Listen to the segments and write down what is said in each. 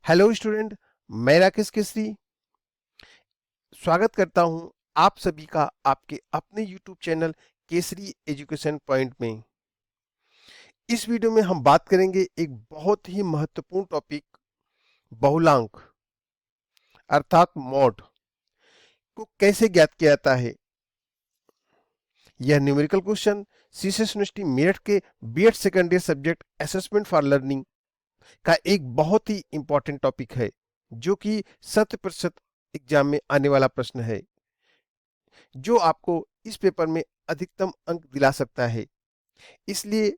Hello student, मैं राकेश केसरी स्वागत करता हूं आप सभी का आपके अपने YouTube channel Kesari education point में। इस वीडियो में हम बात करेंगे एक बहुत ही महत्वपूर्ण टॉपिक बहुलांक अर्थात मॉड को कैसे ज्ञात किया जाता है। यह numerical question CCS university Meerut के BEd second year subject assessment for learning का एक बहुत ही इंपॉर्टेंट टॉपिक है, जो कि 100% एग्जाम में आने वाला प्रश्न है, जो आपको इस पेपर में अधिकतम अंक दिला सकता है। इसलिए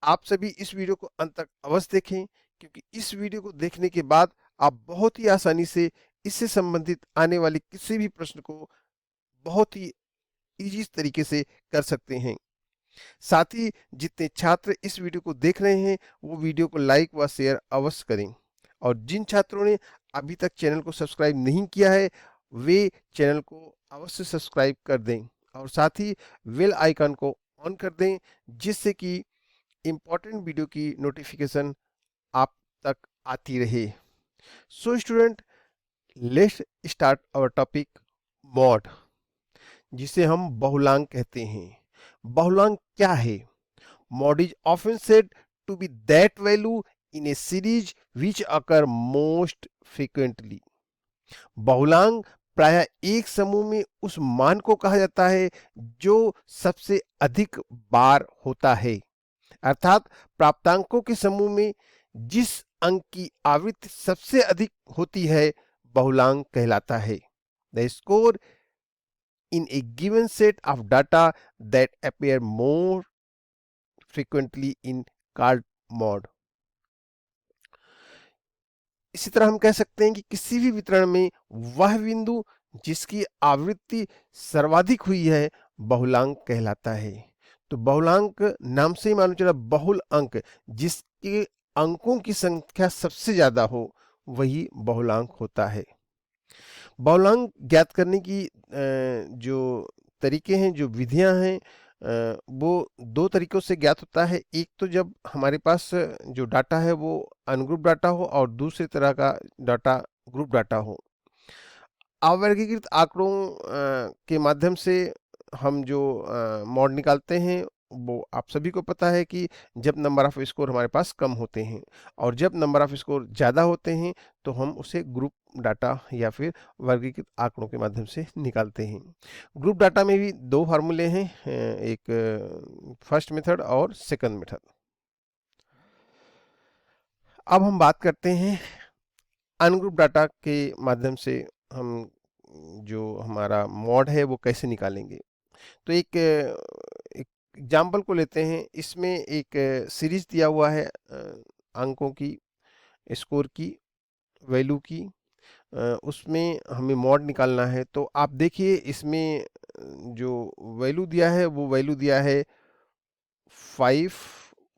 आप सभी इस वीडियो को अंत तक अवश्य देखें, क्योंकि इस वीडियो को देखने के बाद आप बहुत ही आसानी से इससे संबंधित आने वाले किसी भी प्रश्न को बहुत ही इजी तरीके से कर सकते हैं। साथ ही जितने छात्र इस वीडियो को देख रहे हैं, वो वीडियो को लाइक व शेयर अवश्य करें, और जिन छात्रों ने अभी तक चैनल को सब्सक्राइब नहीं किया है, वे चैनल को अवश्य सब्सक्राइब कर दें और साथ ही बेल आइकन को ऑन कर दें, जिससे कि इम्पोर्टेंट वीडियो की नोटिफिकेशन आप तक आती रहे। So student, let's start our topic mode, जिसे हम बहुलांक कहते हैं। बहुलांक क्या है? Mod is often said to be that value in a series which occur most frequently. बहुलांक प्रायः एक समूह में उस मान को कहा जाता है जो सबसे अधिक बार होता है, अर्थात प्राप्तांकों के समूह में जिस अंक की आवृत्ति सबसे अधिक होती है, बहुलांक कहलाता है। The score in a given set of data that appear more frequently in card mode. इसी तरह हम कह सकते हैं कि किसी भी वितरण में वह बिंदु जिसकी आवृत्ति सर्वाधिक हुई है, बहुलांक कहलाता है। तो बहुलांक नाम से ही मालूम चला, बहुल अंक, जिसके अंकों की संख्या सबसे ज्यादा हो, वही बहुलांक होता है। बहुलांक ज्ञात करने की जो तरीके हैं, जो विधियां हैं, वो दो तरीकों से ज्ञात होता है। एक तो जब हमारे पास जो डाटा है वो अनग्रुप डाटा हो, और दूसरी तरह का डाटा ग्रुप डाटा हो। अवर्गीकृत आंकड़ों के माध्यम से हम जो मॉड निकालते हैं, वो आप सभी को पता है कि जब नंबर ऑफ स्कोर हमारे पास कम होते हैं, और जब नंबर ऑफ स्कोर ज़्यादा होते हैं, तो हम उसे ग्रुप डाटा या फिर वर्गीकृत आंकड़ों के माध्यम से निकालते हैं। ग्रुप डाटा में भी दो फार्मूले हैं, एक फर्स्ट मेथड और सेकंड मेथड। अब हम बात करते हैं अनग्रुप डाटा के माध्यम से हम जो हमारा मॉड है वो कैसे निकालेंगे। तो एक एग्जाम्पल को लेते हैं। इसमें एक सीरीज दिया हुआ है अंकों की, स्कोर की, वैल्यू की। उसमें हमें मॉड निकालना है। तो आप देखिए, इसमें जो वैल्यू दिया है वो वैल्यू दिया है 5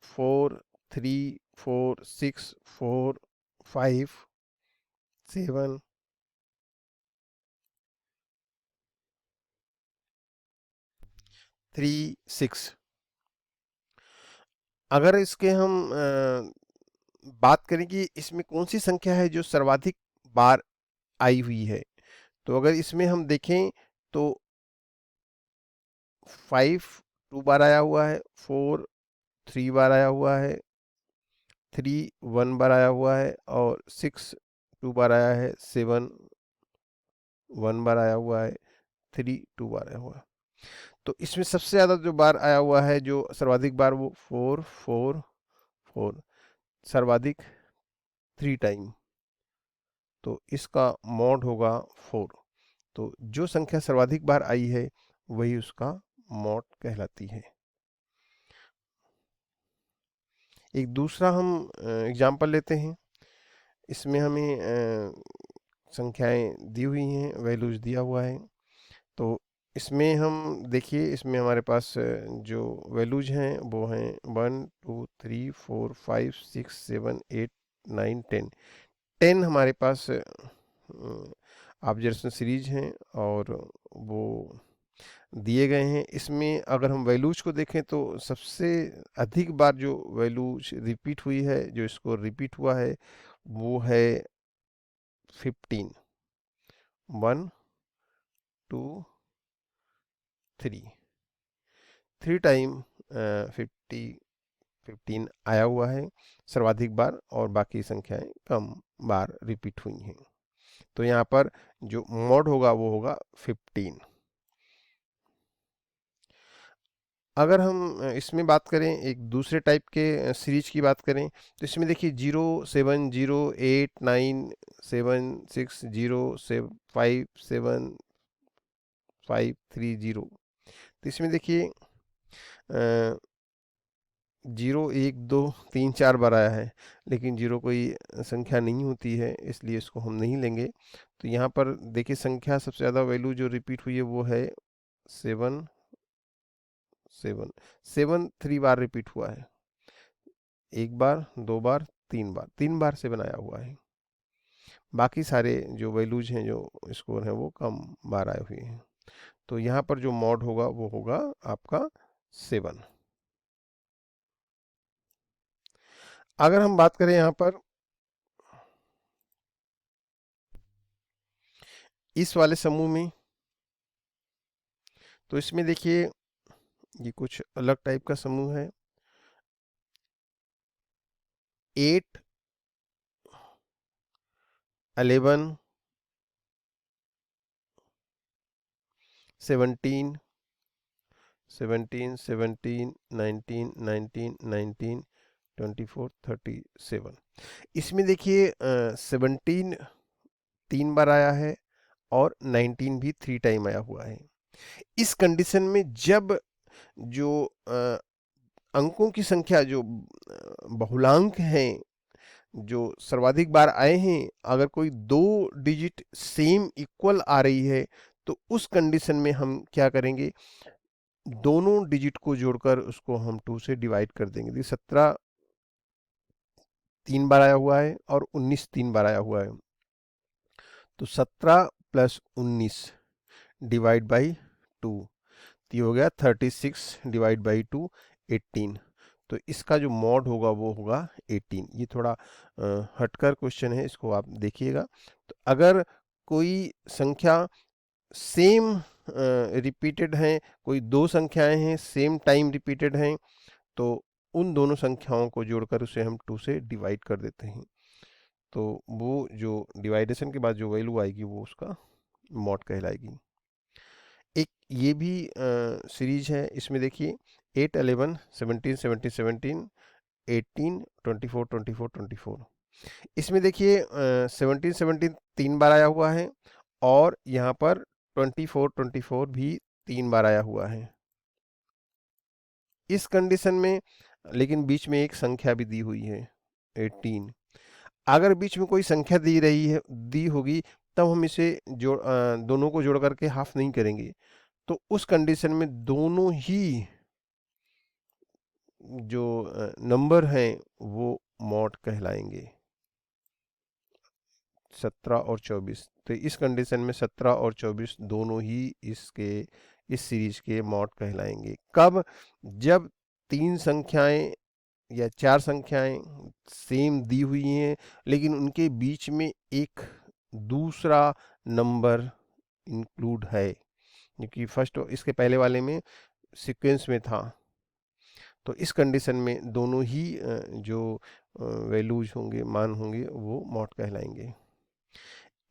4 3 4 6 4 5 7 3 6। अगर इसके हम बात करें कि इसमें कौन सी संख्या है जो सर्वाधिक बार आई हुई है, तो अगर इसमें हम देखें तो 5 2 बार आया हुआ है, 4 3 बार आया हुआ है, 3 1 बार आया हुआ है, और 6 2 बार आया है, 7 1 बार आया हुआ है, 3 2 बार आया हुआ है। तो इसमें सबसे ज्यादा जो बार आया हुआ है, जो सर्वाधिक बार, वो 4 4 4, सर्वाधिक 3 टाइम। तो इसका मॉड होगा 4। तो जो संख्या सर्वाधिक बार आई है, वही उसका मॉड कहलाती है। एक दूसरा हम एग्जाम्पल लेते हैं। इसमें हमें संख्याएं दी हुई हैं, वैल्यूज दिया हुआ है। तो इसमें हम देखिए, इसमें हमारे पास जो वैल्यूज हैं वो हैं 1 2 3 4 5 6 7 8 9 10। 10 हमारे पास ऑब्जर्वेशन सीरीज हैं, और वो दिए गए हैं। इसमें अगर हम वैल्यूज को देखें, तो सबसे अधिक बार जो वैल्यूज रिपीट हुई है, जो स्कोर रिपीट हुआ है, वो है 15, 1 2 3, 3 टाइम 15 आया हुआ है सर्वाधिक बार, और बाकी संख्याएं कम बार रिपीट हुई हैं। तो यहाँ पर जो मॉड होगा वो होगा 15। अगर हम इसमें बात करें, एक दूसरे टाइप के सीरीज की बात करें, तो इसमें देखिए 0 7 0 8 9 7 0 5 7 5 3 0। तो इसमें देखिए 0 1 2 3 4 बार आया है, लेकिन जीरो कोई संख्या नहीं होती है, इसलिए इसको हम नहीं लेंगे। तो यहाँ पर देखिए संख्या सबसे ज़्यादा वैल्यू जो रिपीट हुई है वो है 7 7 7 3 बार रिपीट हुआ है, 1 बार 2 बार 3 बार, 3 बार 7 आया हुआ है। बाकी सारे जो वैल्यूज हैं, जो स्कोर हैं, वो कम बार आए हुए हैं। तो यहाँ पर जो मॉड होगा वो होगा आपका 7। अगर हम बात करें यहाँ पर इस वाले समूह में, तो इसमें देखिए ये कुछ अलग टाइप का समूह है। 8 11 17 17 17 19 19 19 24 37। इसमें देखिए 17 3 बार आया है और 19 भी 3 टाइम आया हुआ है। इस कंडीशन में जब जो अंकों की संख्या, जो बहुलांक हैं, जो सर्वाधिक बार आए हैं, अगर कोई 2 डिजिट सेम इक्वल आ रही है, तो उस कंडीशन में हम क्या करेंगे, दोनों डिजिट को जोड़कर उसको हम 2 से डिवाइड कर देंगे। देखिए 17 3 बार आया हुआ है और 19 3 बार आया हुआ है, तो 17 + 19 डिवाइड बाई 2, तो ये हो गया 36 डिवाइड बाई 2 18। तो इसका जो मॉड होगा वो होगा 18। ये थोड़ा हटकर क्वेश्चन है, इसको आप देखिएगा। तो अगर कोई संख्या सेम रिपीटेड हैं, कोई 2 संख्याएं हैं सेम टाइम रिपीटेड हैं, तो उन दोनों संख्याओं को जोड़कर उसे हम 2 से डिवाइड कर देते हैं। तो वो जो डिवाइडेशन के बाद जो वैल्यू आएगी वो उसका मॉड कहलाएगी। एक ये भी सीरीज है, इसमें देखिए 8 11 17 17 17 18 24 24 24। इसमें देखिए 17 17 3 बार आया हुआ है और यहाँ पर 24 24 भी 3 बार आया हुआ है। इस कंडीशन में लेकिन बीच में एक संख्या भी दी हुई है 18। अगर बीच में कोई संख्या दी होगी, तब हम इसे दोनों को जोड़ करके हाफ नहीं करेंगे। तो उस कंडीशन में दोनों ही जो नंबर हैं वो मॉड कहलाएंगे, 17 और 24। तो इस कंडीशन में 17 और 24 दोनों ही इस सीरीज के मॉड कहलाएंगे। कब? जब 3 संख्याएं या 4 संख्याएं सेम दी हुई हैं, लेकिन उनके बीच में एक दूसरा नंबर इंक्लूड है, क्योंकि फर्स्ट इसके पहले वाले में सीक्वेंस में था। तो इस कंडीशन में दोनों ही जो वैल्यूज होंगे, मान होंगे, वो मॉड कहलाएंगे।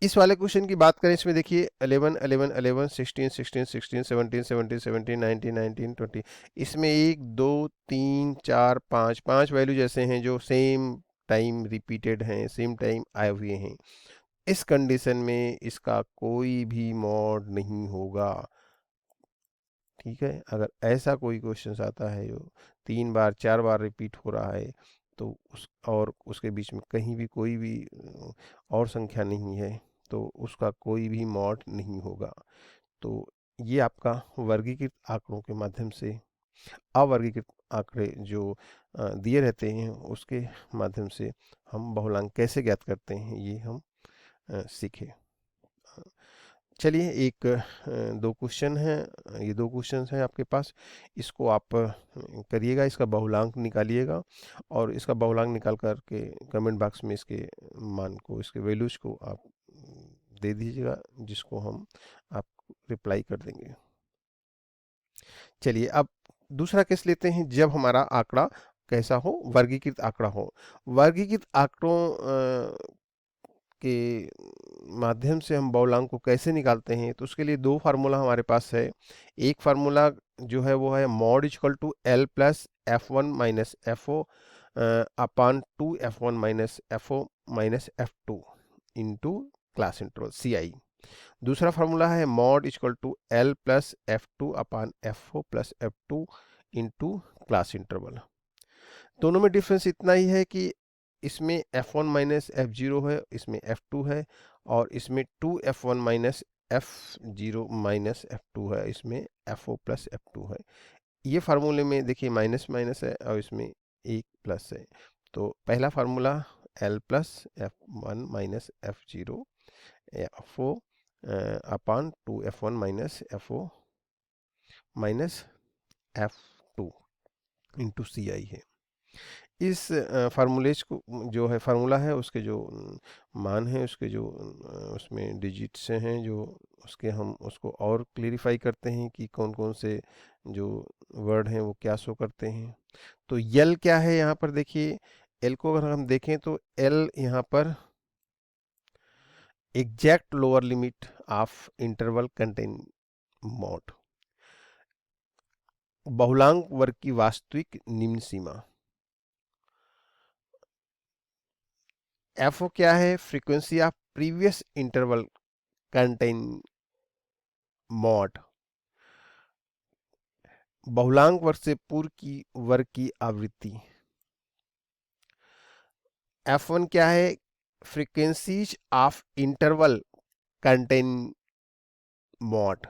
इस वाले क्वेश्चन की बात करें, इसमें देखिए 11 11 11 16 16 16 17 17 17 19 19 20। इसमें 1 2 3 4 5 5 वैल्यू जैसे हैं जो सेम टाइम रिपीटेड हैं, सेम टाइम आए हुए हैं। इस कंडीशन में इसका कोई भी मॉड नहीं होगा। ठीक है, अगर ऐसा कोई क्वेश्चन आता है जो 3 बार 4 बार रिपीट हो रहा है, तो उसके बीच में कहीं भी कोई भी और संख्या नहीं है, तो उसका कोई भी मॉड नहीं होगा। तो ये आपका वर्गीकृत आंकड़ों के माध्यम से, अवर्गीकृत आंकड़े जो दिए रहते हैं उसके माध्यम से हम बहुलांक कैसे ज्ञात करते हैं, ये हम सीखे। चलिए एक दो क्वेश्चन हैं, ये 2 क्वेश्चंस हैं आपके पास, इसको आप करिएगा, इसका बहुलांक निकालिएगा और इसका बहुलांक निकाल कर के कमेंट बॉक्स में इसके मान को, इसके वैल्यूज को आप दे दीजिएगा, जिसको हम आपको रिप्लाई कर देंगे। चलिए अब दूसरा केस लेते हैं, जब हमारा आंकड़ा कैसा हो, वर्गीकृत आंकड़ा हो। वर्गीकृत आंकड़ों के माध्यम से हम बहुलांक को कैसे निकालते हैं, तो उसके लिए दो फार्मूला हमारे पास है। एक फार्मूला जो है वो है mode equal to L plus F one minus F O upon two F one minus F O minus F two into class interval C I. दूसरा फार्मूला है mode equal to L plus F two upon F O plus F two into class interval. दोनों में difference इतना ही है कि इसमें F1 minus F zero है, इसमें F2 है, और इसमें 2F1 minus F zero minus F to है, इसमें FO प्लस F2 है। ये फार्मूले में देखिए माइनस माइनस है और इसमें एक प्लस है। तो पहला formula L plus F one minus F zero FO upon 2F1 minus FO minus F2 into C I है। इस फार्मूलेज को जो है फार्मूला है, उसके जो मान है, उसके जो उसमें डिजिट्स हैं जो उसके, हम उसको और क्लेरिफाई करते हैं कि कौन कौन से जो वर्ड हैं वो क्या शो करते हैं। तो यल क्या है यहाँ पर देखिए, एल को अगर हम देखें तो एल यहाँ पर exact lower limit of interval contain mode, बहुलांक वर्ग की वास्तविक निम्न सीमा। एफओ क्या है, frequency of previous interval contain mode, बहुलांक वर्ग से पूर्व की वर्ग की आवृत्ति। F1 क्या है, frequencies of interval contain mode,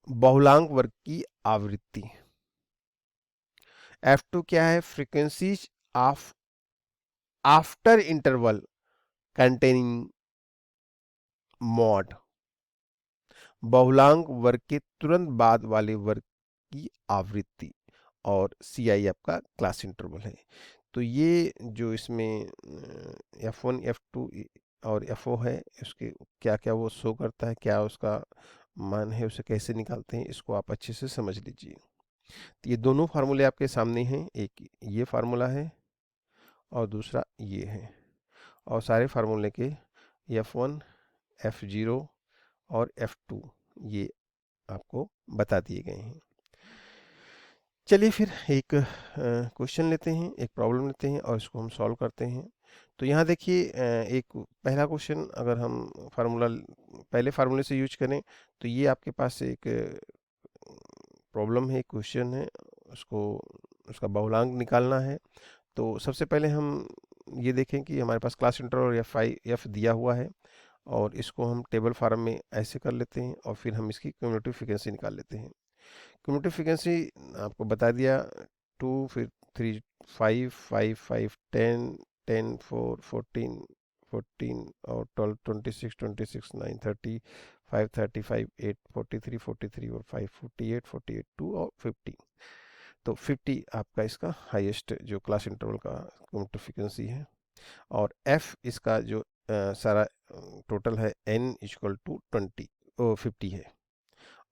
बहुलांक वर्ग की आवृत्ति। F2 क्या है, frequencies of after interval containing mode, बहुलांक वर्ग के तुरंत बाद वाले वर्ग की आवृत्ति। और सी आई आपका क्लास इंटरवल है। तो ये जो इसमें F1 F2 और FO है, उसके क्या क्या वो शो करता है, क्या उसका मान है, उसे कैसे निकालते हैं, इसको आप अच्छे से समझ लीजिए। तो ये दोनों फार्मूले आपके सामने हैं, एक ये फार्मूला है और दूसरा ये है, और सारे फार्मूले के F1 F0 और F2 ये आपको बता दिए गए हैं। चलिए फिर एक क्वेश्चन लेते हैं, एक प्रॉब्लम लेते हैं और इसको हम सॉल्व करते हैं। तो यहाँ देखिए एक पहला क्वेश्चन, अगर हम फार्मूला पहले फार्मूले से यूज करें तो ये आपके पास एक प्रॉब्लम है, क्वेश्चन है, उसको उसका बहुलांक निकालना है। तो सबसे पहले हम ये देखें कि हमारे पास क्लास इंटरवल एफ दिया हुआ है, और इसको हम टेबल फॉर्म में ऐसे कर लेते हैं और फिर हम इसकी क्यूमुलेटिव फ्रीक्वेंसी निकाल लेते हैं। क्यूमुलेटिव फ्रीक्वेंसी आपको बता दिया, 2 फिर 3 5 5 5 10 10 4 14 14 और 12 26 26 9 30 5 35 8 43 43 और 5 48 48 2 और 50। तो 50 आपका इसका हाईएस्ट जो क्लास इंटरवल का क्यूमुलेटिव फ्रीक्वेंसी है, और f इसका जो सारा टोटल है n इक्वल टू 50 है,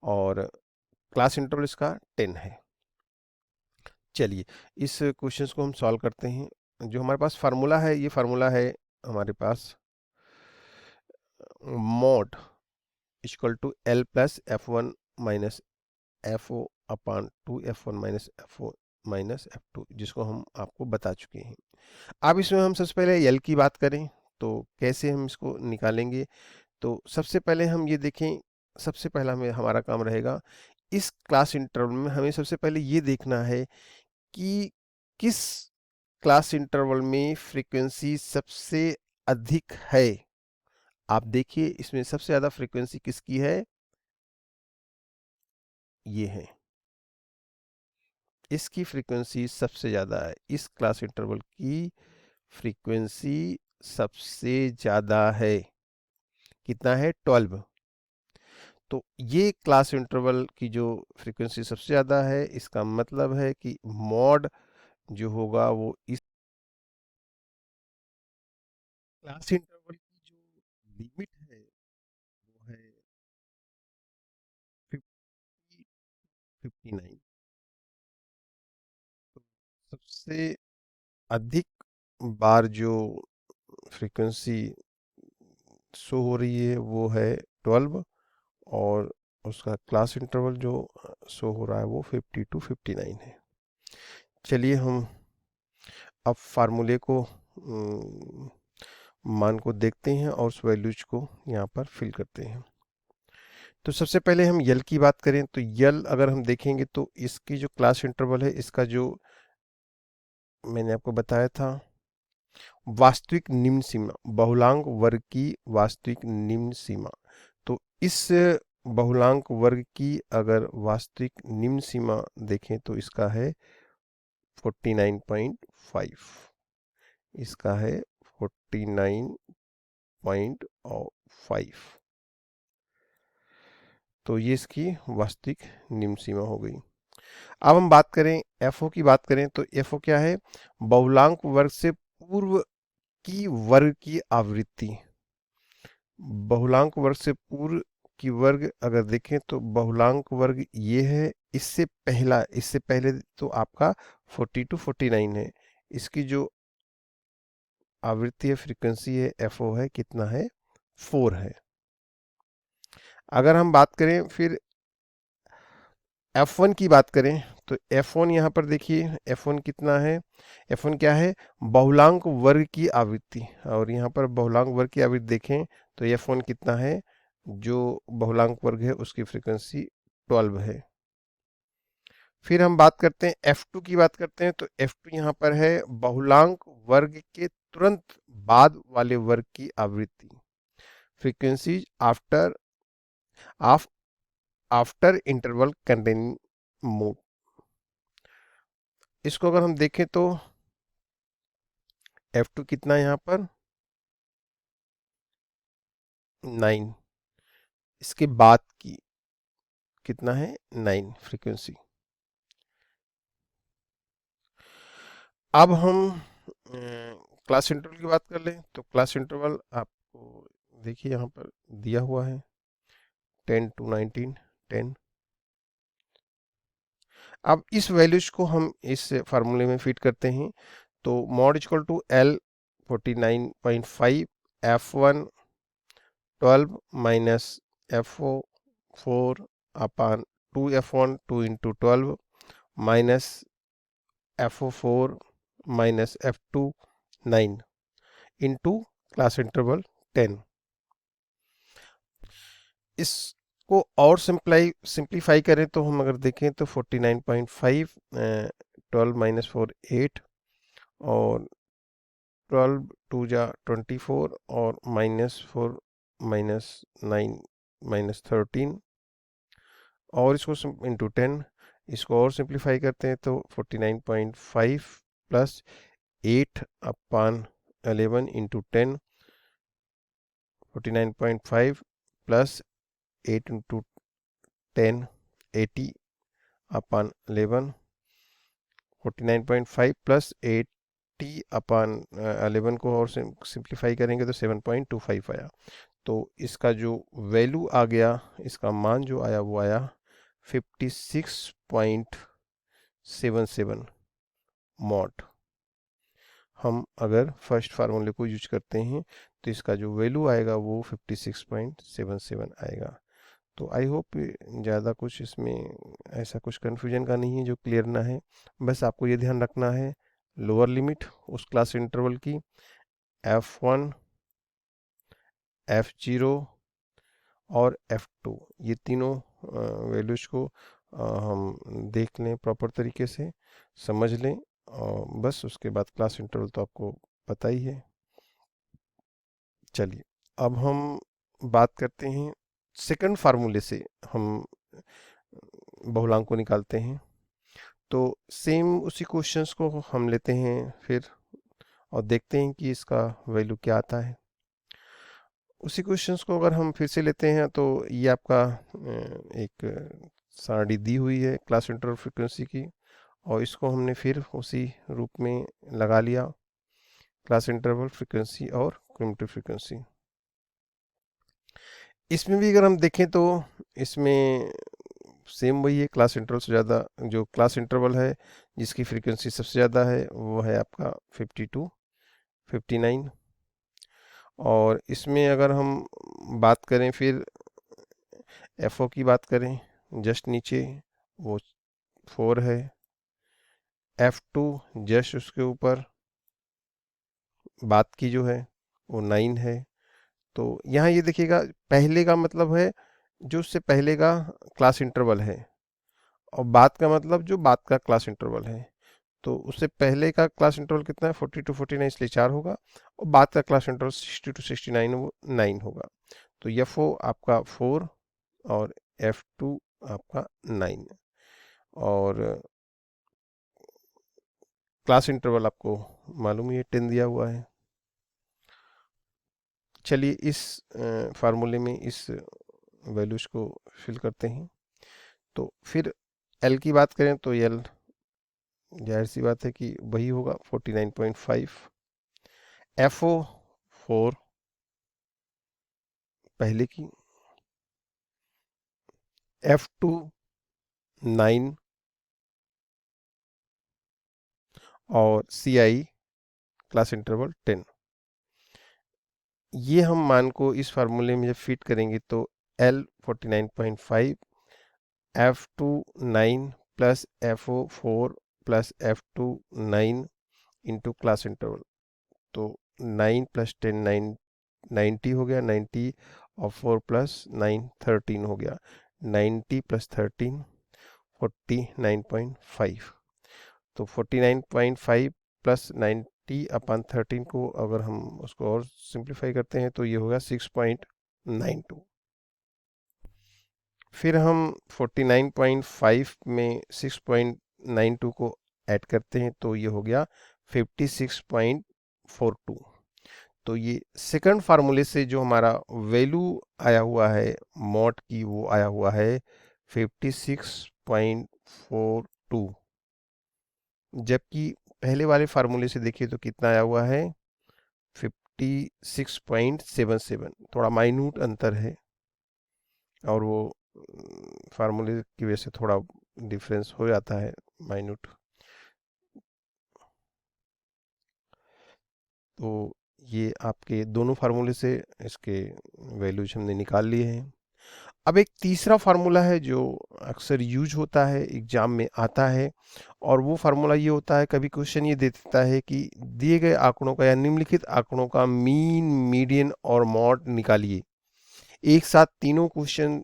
और क्लास इंटरवल इसका 10 है। चलिए इस क्वेश्चन को हम सॉल्व करते हैं। जो हमारे पास फार्मूला है, ये फार्मूला है हमारे पास mode equal to L plus F one minus F O upon two F one minus F O minus F two, जिसको हम आपको बता चुके हैं। अब इसमें हम सबसे पहले यल की बात करें तो कैसे हम इसको निकालेंगे। तो सबसे पहले हम ये देखें, सबसे पहला हमें हमारा काम रहेगा, इस क्लास इंटरवल में हमें सबसे पहले ये देखना है कि किस क्लास इंटरवल में फ्रीक्वेंसी सबसे अधिक है। आप देखिए इसमें सबसे ज़्यादा फ्रीक्वेंसी किसकी है, ये है, इसकी फ्रीक्वेंसी सबसे ज़्यादा है, इस क्लास इंटरवल की फ्रीक्वेंसी सबसे ज़्यादा है। कितना है, 12। तो ये क्लास इंटरवल की जो फ्रीक्वेंसी सबसे ज़्यादा है, इसका मतलब है कि मॉड जो होगा वो इस क्लास इंटरवल लिमिट है वो है 50 59। तो सबसे अधिक बार जो फ्रीक्वेंसी शो हो रही है वो है 12, और उसका क्लास इंटरवल जो शो हो रहा है वो 50 to 59 है। चलिए हम अब फार्मूले को मान को देखते हैं और उस वैल्यूज को यहाँ पर फिल करते हैं। तो सबसे पहले हम यल की बात करें तो यल अगर हम देखेंगे तो इसकी जो क्लास इंटरवल है, इसका जो मैंने आपको बताया था वास्तविक निम्न सीमा, बहुलांक वर्ग की वास्तविक निम्न सीमा। तो इस बहुलांक वर्ग की अगर वास्तविक निम्न सीमा देखें तो इसका है 49.5, इसका है 49.5। तो ये इसकी वास्तविक निम्न सीमा हो गई। अब हम बात करें एफओ की बात करें तो एफओ क्या है? बहुलांक वर्ग से पूर्व की वर्ग की आवृत्ति। बहुलांक वर्ग से पूर्व की वर्ग अगर देखें तो बहुलांक वर्ग ये है, इससे पहले तो आपका 40 to 49 है। इसकी जो आवृत्ति है, फ्रीक्वेंसी है, एफओ है, कितना है? 4 है। अगर हम बात करें फिर F1 की बात करें तो F1 यहाँ पर देखिए F1 कितना है? F1 क्या है? बहुलांक वर्ग की आवृत्ति। और यहाँ पर बहुलांक वर्ग की आवृत्ति देखें तो F1 कितना है? जो बहुलांक वर्ग है उसकी फ्रीक्वेंसी 12 है। फिर हम बात करते हैं F2 की बात करते हैं तो F2 यहाँ पर है बहुलांक वर्ग के तुरंत बाद वाले वर्ग की आवृत्ति, frequency after interval containing mode. इसको अगर हम देखें तो F2 कितना है यहाँ पर? 9। इसके बाद की कितना है? 9 फ्रीक्वेंसी। अब हम क्लास इंटरवल की बात कर लें तो क्लास इंटरवल आपको देखिए यहाँ पर दिया हुआ है 10 to 19, 10। अब इस वैल्यूज को हम इस फार्मूले में फिट करते हैं तो mode equal to L 49.5 F1 12 minus FO 4 upon 2F1 2 into 12 minus FO4 minus F2 9 into class interval 10। इसको और सिंप्लीफाई करें तो हम अगर देखें तो 49.5 12 माइनस 4 8 और 12 टू जा 24 और माइनस 4 माइनस 9 माइनस 13 और इसको इंटू 10। इसको और सिंप्लीफाई करते हैं तो 49.5 प्लस 8 अपान 11 इंटू 10, 49.5 प्लस 8 इंटू 10, 80 अपान 11, 49.5 प्लस 80 अपान 11 को और सिंप्लीफाई करेंगे तो 7.25 आया। तो इसका जो वैल्यू आ गया, इसका मान जो आया वो आया 56.77 मॉट। हम अगर फर्स्ट फार्मूले को यूज करते हैं तो इसका जो वैल्यू आएगा वो 56.77 आएगा। तो आई होप ज़्यादा कुछ इसमें ऐसा कुछ कन्फ्यूजन का नहीं है जो क्लियर ना है। बस आपको ये ध्यान रखना है लोअर लिमिट उस क्लास इंटरवल की F1 F0 और F2, ये तीनों वैल्यूज को हम देख लें, प्रॉपर तरीके से समझ लें, बस उसके बाद क्लास इंटरवल तो आपको पता ही है। चलिए अब हम बात करते हैं सेकंड फार्मूले से हम बहुलांक को निकालते हैं। तो सेम उसी क्वेश्चंस को हम लेते हैं फिर और देखते हैं कि इसका वैल्यू क्या आता है। उसी क्वेश्चंस को अगर हम फिर से लेते हैं तो ये आपका एक सारणी दी हुई है क्लास इंटरवल फ्रीक्वेंसी की, और इसको हमने फिर उसी रूप में लगा लिया, क्लास इंटरवल फ्रीक्वेंसी और क्यूमुलेटिव फ्रीक्वेंसी। इसमें भी अगर हम देखें तो इसमें सेम वही है, क्लास इंटरवल से ज़्यादा जो क्लास इंटरवल है जिसकी फ्रीक्वेंसी सबसे ज़्यादा है वो है आपका 52, 59। और इसमें अगर हम बात करें फिर एफओ की बात करें, जस्ट नीचे वो 4 है, F2 जस्ट उसके ऊपर बात की जो है वो 9 है। तो यहाँ ये देखिएगा, पहले का मतलब है जो उससे पहले का क्लास इंटरवल है, और बाद का मतलब जो बाद का क्लास इंटरवल है। तो उससे पहले का क्लास इंटरवल कितना है, 40 to 49, इसलिए 4 होगा, और बाद का क्लास इंटरवल 60 to 69 वो 9 होगा। तो एफ आपका 4 और F2 आपका 9। और क्लास इंटरवल आपको मालूम ही है 10 दिया हुआ है। चलिए इस फार्मूले में इस वैल्यूज को फिल करते हैं। तो फिर एल की बात करें तो एल जाहिर सी बात है कि वही होगा 49.5। एफओ 4 पहले की, F2 9 और CI क्लास इंटरवल 10। ये हम मान को इस फार्मूले में जब फिट करेंगे तो L 49.5, F2 9 plus FO 4 plus F2 9 into class interval, तो 9 प्लस 10 9 90 हो गया, 90 और 4 प्लस 9 13 हो गया, 90 प्लस 13 49.5। तो 49.5 प्लस 90 अपन 13 को अगर हम उसको और सिंप्लीफाई करते हैं तो ये होगा 6.92। फिर हम 49.5 में 6.92 को ऐड करते हैं तो ये हो गया 56.42। तो ये सेकंड फार्मूले से जो हमारा वैल्यू आया हुआ है मॉड की, वो आया हुआ है 56.42। जबकि पहले वाले फार्मूले से देखिए तो कितना आया हुआ है 56.77। थोड़ा माइन्यूट अंतर है, और वो फार्मूले की वजह से थोड़ा डिफरेंस हो जाता है माइन्यूट। तो ये आपके दोनों फार्मूले से इसके वैल्यूज हमने निकाल लिए हैं। अब एक तीसरा फार्मूला है जो अक्सर यूज होता है, एग्जाम में आता है, और वो फार्मूला ये होता है, कभी क्वेश्चन ये दे देता है कि दिए गए आंकड़ों का या निम्नलिखित आंकड़ों का मीन, मीडियन और मॉड निकालिए। एक साथ तीनों क्वेश्चन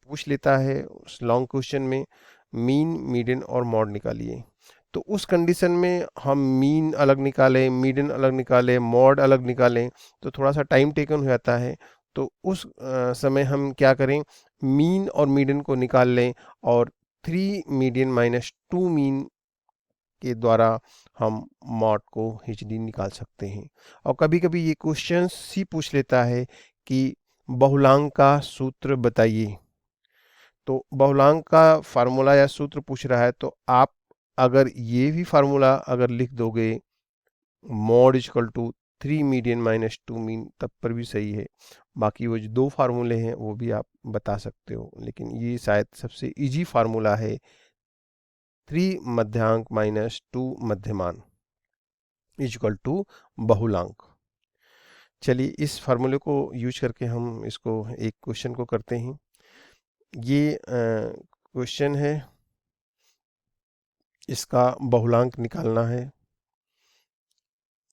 पूछ लेता है उस लॉन्ग क्वेश्चन में, मीन, मीडियन और मॉड निकालिए। तो उस कंडीशन में हम मीन अलग निकालें, मीडियन अलग निकालें, मॉड अलग निकालें, तो थोड़ा सा टाइम टेकन हो जाता है। तो उस समय हम क्या करें, मीन और मीडियन को निकाल लें, और 3 मीडियन माइनस 2 मीन के द्वारा हम मॉड को एचडी निकाल सकते हैं। और कभी कभी ये क्वेश्चन ही पूछ लेता है कि बहुलांक का सूत्र बताइए। तो बहुलांक का फार्मूला या सूत्र पूछ रहा है तो आप अगर ये भी फार्मूला अगर लिख दोगे, mode equal to 3 median minus 2 mean, तब पर भी सही है। बाकी वो जो दो फार्मूले हैं वो भी आप बता सकते हो, लेकिन ये शायद सबसे इजी फार्मूला है, 3 मध्यांक माइनस 2 मध्यमान इक्वल टू बहुलांक। चलिए इस फार्मूले को यूज करके हम इसको एक क्वेश्चन को करते हैं। ये क्वेश्चन है, इसका बहुलांक निकालना है।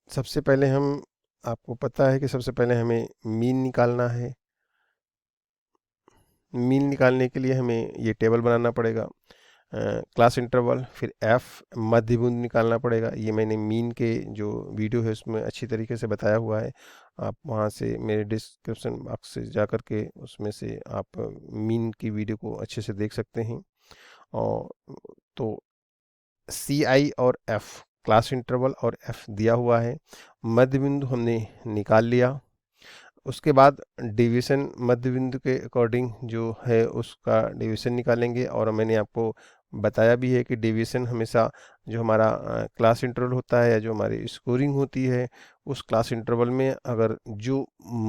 सबसे पहले हम, आपको पता है कि सबसे पहले हमें मीन निकालना है। मीन निकालने के लिए हमें ये टेबल बनाना पड़ेगा, क्लास इंटरवल, फिर एफ मध्य बिंदु निकालना पड़ेगा। ये मैंने मीन के जो वीडियो है उसमें अच्छी तरीके से बताया हुआ है, आप वहाँ से मेरे डिस्क्रिप्शन बॉक्स से जा कर के उसमें से आप मीन की वीडियो को अच्छे से देख सकते हैं। और तो सी आई और एफ, क्लास इंटरवल और एफ दिया हुआ है, मध्य बिंदु हमने निकाल लिया। उसके बाद डिवीज़न मध्य बिंदु के अकॉर्डिंग जो है उसका डिवीज़न निकालेंगे, और मैंने आपको बताया भी है कि डेविएशन हमेशा जो हमारा क्लास इंटरवल होता है या जो हमारी स्कोरिंग होती है, उस क्लास इंटरवल में अगर जो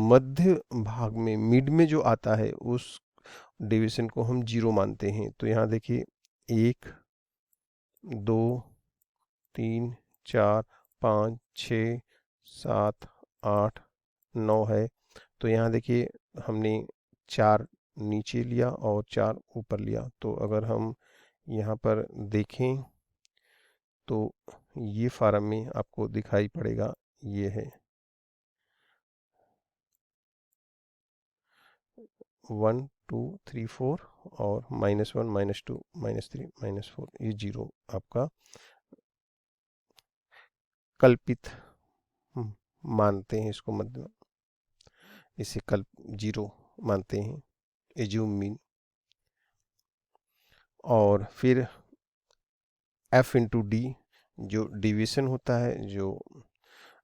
मध्य भाग में मिड में जो आता है उस डेविएशन को हम जीरो मानते हैं। तो यहाँ देखिए 1, 2, 3, 4, 5, 6, 7, 8, 9 है। तो यहाँ देखिए हमने 4 नीचे लिया और 4 ऊपर लिया। तो अगर हम यहाँ पर देखें तो ये फार्म में आपको दिखाई पड़ेगा, ये है 1, 2, 3, 4 और -1, -2, -3, -4, ये जीरो आपका कल्पित मानते हैं इसको, मतलब इसे कल्प जीरो मानते हैं, एज्यूम मीन। और फिर एफ इंटू डी, जो डिवीजन होता है, जो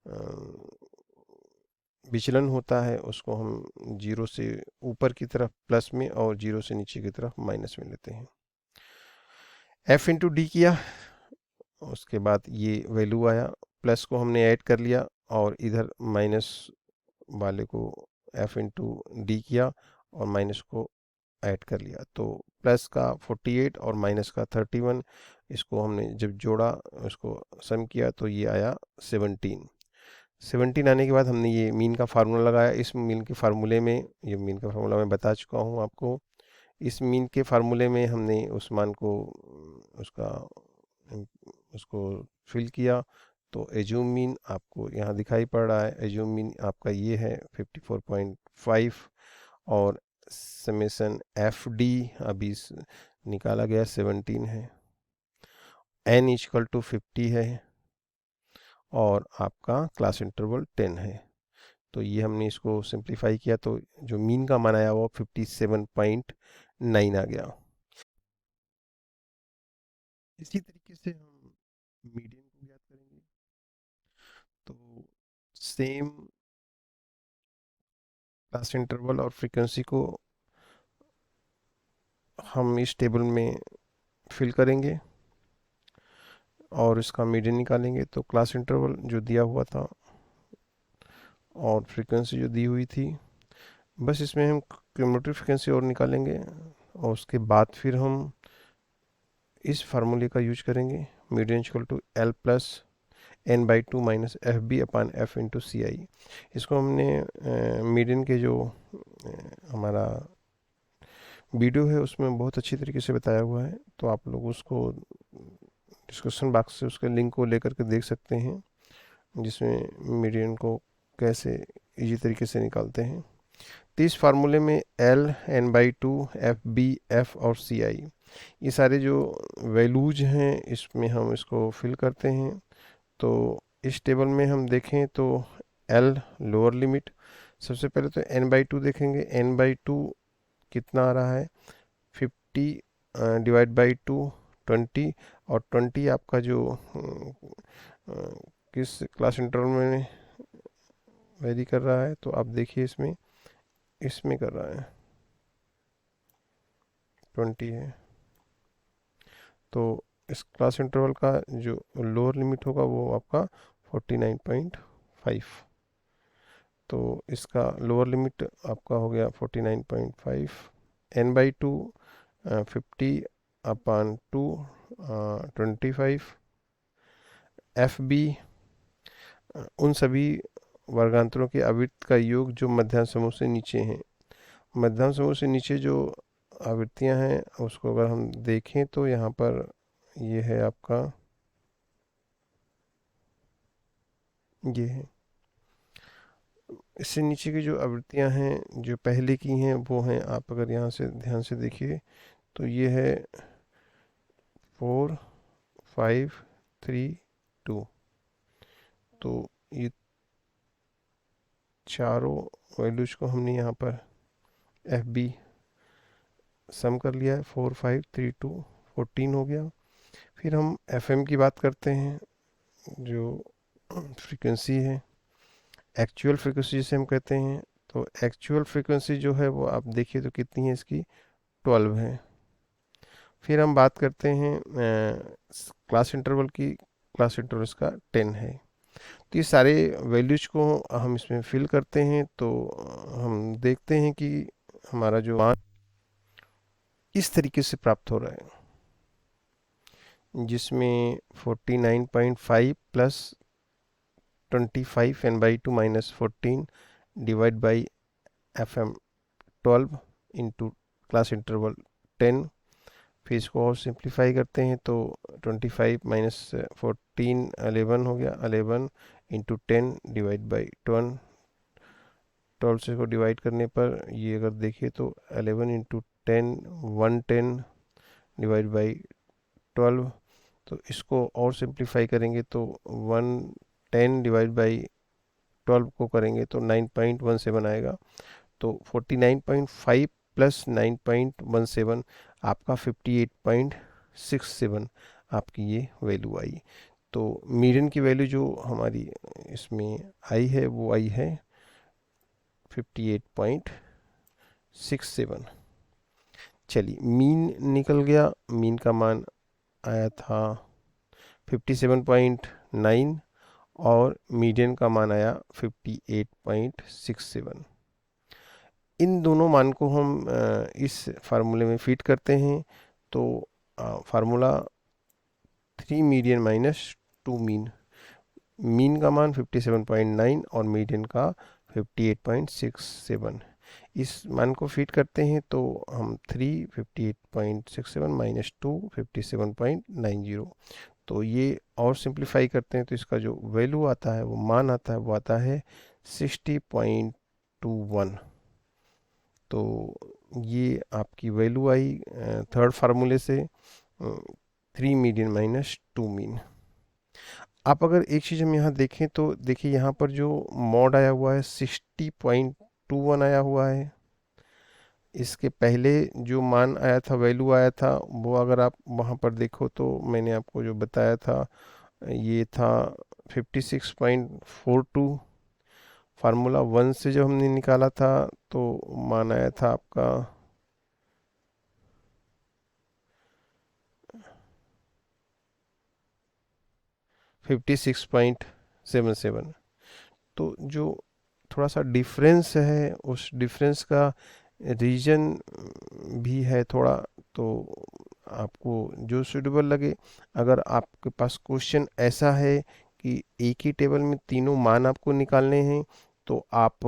अ, विचलन होता है, उसको हम जीरो से ऊपर की तरफ प्लस में और जीरो से नीचे की तरफ माइनस में लेते हैं। एफ इंटू डी किया, उसके बाद ये वैल्यू आया, प्लस को हमने ऐड कर लिया और इधर माइनस वाले को एफ इंटू डी किया और माइनस को ऐड कर लिया। तो प्लस का 48 और माइनस का 31, इसको हमने जब जोड़ा, उसको सम किया तो ये आया 17। 17 आने के बाद हमने ये मीन का फार्मूला लगाया। इस मीन के फार्मूले में, ये मीन का फार्मूला मैं बता चुका हूँ आपको, इस मीन के फार्मूले में हमने उस मान को उसका उसको फिल किया। तो एज्यूम मीन आपको यहाँ दिखाई पड़ रहा है, एज्यूम मीन आपका ये है 54.5 और समेसन एफ डी अभी निकाला गया 17 है, एन इक्वल टू 50 है और आपका क्लास इंटरवल 10 है। तो ये हमने इसको सिंप्लीफाई किया तो जो मीन का मान आया वो 57.9 आ गया। इसी तरीके से हम मीडियन को ज्ञात करेंगे। तो सेम क्लास इंटरवल और फ्रीक्वेंसी को हम इस टेबल में फिल करेंगे और इसका मीडियन निकालेंगे। तो क्लास इंटरवल जो दिया हुआ था और फ्रीक्वेंसी जो दी हुई थी, बस इसमें हम क्यूमुलेटिव फ्रीक्वेंसी और निकालेंगे और उसके बाद फिर हम इस फार्मूले का यूज करेंगे, median equal to L plus n/2 minus F B upon F into C I. इसको हमने मीडियन के जो हमारा वीडियो है उसमें बहुत अच्छी तरीके से बताया हुआ है, तो आप लोग उसको डिस्क्रिप्शन बॉक्स से उसके लिंक को लेकर के देख सकते हैं, जिसमें मीडियन को कैसे इजी तरीके से निकालते हैं। तो इस फार्मूले में L, n/2, F B, F और सी आई, ये सारे जो वैल्यूज हैं इसमें हम इसको फिल करते हैं। तो इस टेबल में हम देखें तो एल लोअर लिमिट, सबसे पहले तो n/2 देखेंगे। n/2 कितना आ रहा है, 50 डिवाइड बाई 2, 20, और 20 आपका जो किस क्लास इंटरवल में वेरी कर रहा है, तो आप देखिए इसमें इसमें कर रहा है 20 है। तो इस क्लास इंटरवल का जो लोअर लिमिट होगा वो आपका 49.5। तो इसका लोअर लिमिट आपका हो गया 49.5, n/2 50 अपान 2 25, एफ बी उन सभी वर्गांतरों के आवृत्ति का योग जो मध्याह्न समूह से नीचे हैं। मध्यम समूह से नीचे जो आवृत्तियां हैं उसको अगर हम देखें तो यहाँ पर ये है आपका, ये है, इससे नीचे की जो आवृत्तियां हैं जो पहले की हैं वो हैं, आप अगर यहाँ से ध्यान से देखिए तो ये है 4, 5, 3, 2। तो ये चारों वैल्यूज को हमने यहाँ पर एफ बी सम कर लिया है, 4, 5, 3, 2, 14 हो गया। फिर हम एफ एम की बात करते हैं, जो फ्रीक्वेंसी है, एक्चुअल फ्रीक्वेंसी जिसे हम कहते हैं। तो एक्चुअल फ्रीक्वेंसी जो है वो आप देखिए तो कितनी है इसकी, 12 है। फिर हम बात करते हैं क्लास इंटरवल की। क्लास इंटरवल इसका 10 है। तो ये सारे वैल्यूज को हम इसमें फिल करते हैं, तो हम देखते हैं कि हमारा जो मान इस तरीके से प्राप्त हो रहा है, जिसमें 49.5 plus 25 n/2 minus 14 divide by FM 12 into class interval 10। फिर इसको और सिंप्लीफाई करते हैं तो 25 माइनस 14 11 हो गया, 11 इंटू 10 डिवाइड बाई 12। 12 से को डिवाइड करने पर ये अगर देखिए तो 11 इंटू 10 110 डिवाइड बाई 12। तो इसको और सिंप्लीफाई करेंगे तो 110 डिवाइड बाई 12 को करेंगे तो 9.17 आएगा। तो 49.5 प्लस 9.17 आपका 58.67 आपकी ये वैल्यू आई। तो मीडियन की वैल्यू जो हमारी इसमें आई है वो आई है 58.67। चलिए, मीन निकल गया। मीन का मान आया था 57.9 और मीडियन का मान आया 58.67। इन दोनों मान को हम इस फार्मूले में फिट करते हैं, तो formula 3 median minus 2 mean. Mean का मान 57.9 और मीडियन का 58.67। इस मान को फिट करते हैं तो हम 3 58.67 माइनस 2 57.90। तो ये और सिंप्लीफाई करते हैं तो इसका जो वैल्यू आता है, वो मान आता है, वो आता है 60.21। तो ये आपकी वैल्यू आई थर्ड फार्मूले से 3 मीडियन माइनस 2 मीन। आप अगर एक चीज़ हम यहाँ देखें तो देखिए, यहाँ पर जो मॉड आया हुआ है 60.21 आया हुआ है। इसके पहले जो मान आया था, वैल्यू आया था, वो अगर आप वहाँ पर देखो तो मैंने आपको जो बताया था ये था 56.42। फार्मूला 1 से जब हमने निकाला था तो मान आया था आपका 56.77। तो जो थोड़ा सा डिफरेंस है, उस डिफरेंस का रीजन भी है थोड़ा। तो आपको जो सूटेबल लगे, अगर आपके पास क्वेश्चन ऐसा है कि एक ही टेबल में तीनों मान आपको निकालने हैं, तो आप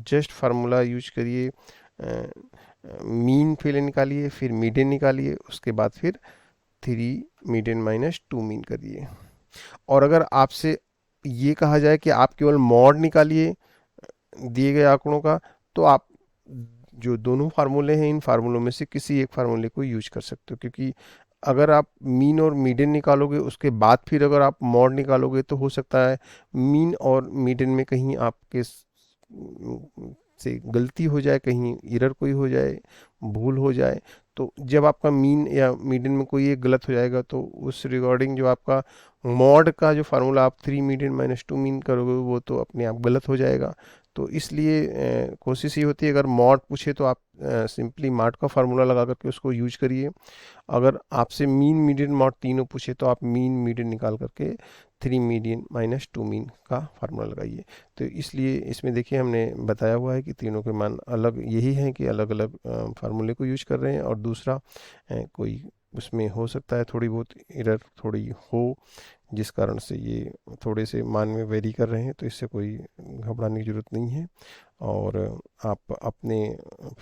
जस्ट फार्मूला यूज करिए, मीन पहले निकालिए, फिर मीडियन निकालिए, उसके बाद फिर 3 मीडियन माइनस 2 मीन करिए। और अगर आपसे ये कहा जाए कि आप केवल मॉड निकालिए दिए गए आंकड़ों का, तो आप जो दोनों फार्मूले हैं, इन फार्मूलों में से किसी एक फार्मूले को यूज कर सकते हो। क्योंकि अगर आप मीन और मीडियन निकालोगे, उसके बाद फिर अगर आप मॉड निकालोगे, तो हो सकता है मीन और मीडियन में कहीं आपके से गलती हो जाए, कहीं एरर कोई हो जाए, भूल हो जाए। तो जब आपका मीन या मीडियन में कोई एक गलत हो जाएगा, तो उस रिगार्डिंग जो आपका मॉड का जो फार्मूला आप 3 मीडियन माइनस 2 मीन करोगे, वो तो अपने आप गलत हो जाएगा। तो इसलिए कोशिश ये होती है, अगर मॉड पूछे तो आप सिंपली मॉड का फार्मूला लगा करके उसको यूज करिए। अगर आपसे मीन मीडियन मॉड तीनों पूछे तो आप मीन मीडियन निकाल करके 3 मीडियन माइनस 2 मीन का फार्मूला लगाइए। तो इसलिए इसमें देखिए, हमने बताया हुआ है कि तीनों के मान अलग यही हैं कि अलग अलग फार्मूले को यूज कर रहे हैं। और दूसरा कोई उसमें हो सकता है थोड़ी बहुत एरर थोड़ी हो, जिस कारण से ये थोड़े से मान में वेरी कर रहे हैं। तो इससे कोई घबराने की ज़रूरत नहीं है। और आप अपने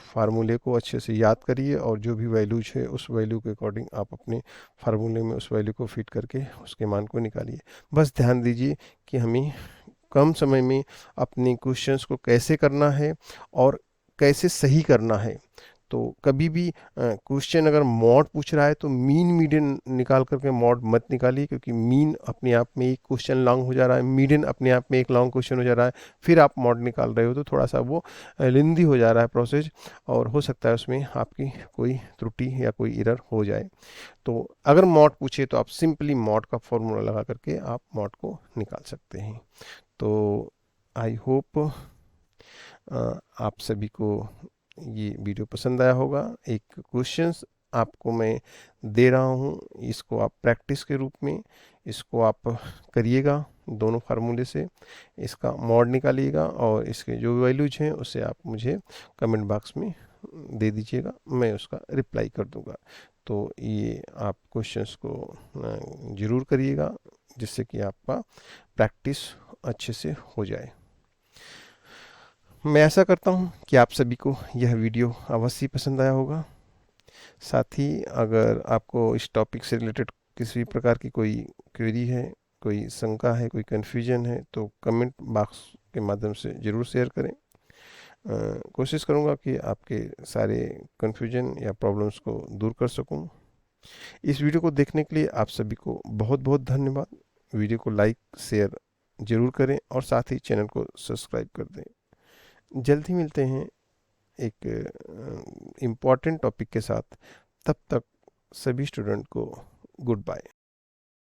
फार्मूले को अच्छे से याद करिए, और जो भी वैल्यूज है उस वैल्यू के अकॉर्डिंग आप अपने फार्मूले में उस वैल्यू को फिट करके उसके मान को निकालिए। बस ध्यान दीजिए कि हमें कम समय में अपने क्वेश्चंस को कैसे करना है और कैसे सही करना है। तो कभी भी क्वेश्चन अगर मॉड पूछ रहा है तो मीन मीडियन निकाल करके मॉड मत निकालिए, क्योंकि मीन अपने आप में एक क्वेश्चन लॉन्ग हो जा रहा है, मीडियन अपने आप में एक लॉन्ग क्वेश्चन हो जा रहा है, फिर आप मॉड निकाल रहे हो तो थोड़ा सा वो लेंदी हो जा रहा है प्रोसेस, और हो सकता है उसमें आपकी कोई त्रुटि या कोई एरर हो जाए। तो अगर मॉड पूछे तो आप सिंपली मॉड का फॉर्मूला लगा करके आप मॉड को निकाल सकते हैं। तो आई होप आप सभी को ये वीडियो पसंद आया होगा। एक क्वेश्चंस आपको मैं दे रहा हूँ, इसको आप प्रैक्टिस के रूप में इसको आप करिएगा दोनों फार्मूले से, इसका मॉड निकालिएगा और इसके जो वैल्यूज हैं उसे आप मुझे कमेंट बॉक्स में दे दीजिएगा, मैं उसका रिप्लाई कर दूंगा। तो ये आप क्वेश्चंस को ज़रूर करिएगा जिससे कि आपका प्रैक्टिस अच्छे से हो जाए। मैं ऐसा करता हूँ कि आप सभी को यह वीडियो अवश्य पसंद आया होगा। साथ ही अगर आपको इस टॉपिक से रिलेटेड किसी भी प्रकार की कोई क्वेरी है, कोई शंका है, कोई कन्फ्यूजन है तो कमेंट बॉक्स के माध्यम से ज़रूर शेयर करें। कोशिश करूँगा कि आपके सारे कन्फ्यूजन या प्रॉब्लम्स को दूर कर सकूँ। इस वीडियो को देखने के लिए आप सभी को बहुत बहुत धन्यवाद। वीडियो को लाइक शेयर ज़रूर करें और साथ ही चैनल को सब्सक्राइब कर दें। जल्द ही मिलते हैं एक इम्पॉर्टेंट टॉपिक के साथ। तब तक सभी स्टूडेंट को गुड बाय।